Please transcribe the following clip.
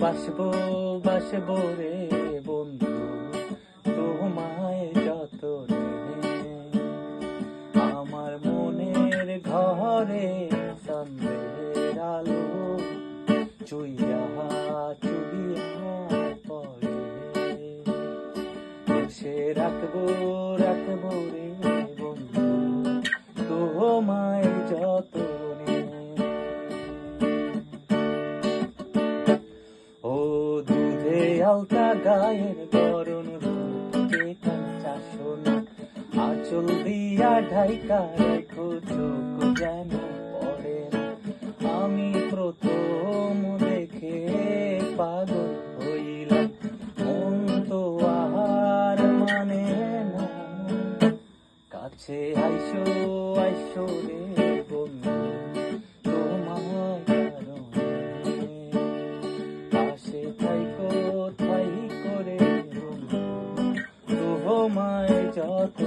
বাসবো বাসবো রে বন্ধু তোমায় যতনে, আমার মনের ঘরে সন্ধ্যের আলো চুইয়া চুইয়া পড়ে, সে রাখবো রাখবো রে বন্ধু তোমায় যতনে। ও দুধে আলতা গায়ের বরণ রূপে কাঁচা সোনা, আঁচল দিয়া ঢাইকা রাখো চোখ যেন পড়ে না। আমি প্রথম দেখে পাগল হইলাম, মন তো আর মানে না। কাছে আইসো আইসো রে বন্ধু তোমার কারণে, পাশে থাইকো থাইকো রে বন্ধু তোমায় যত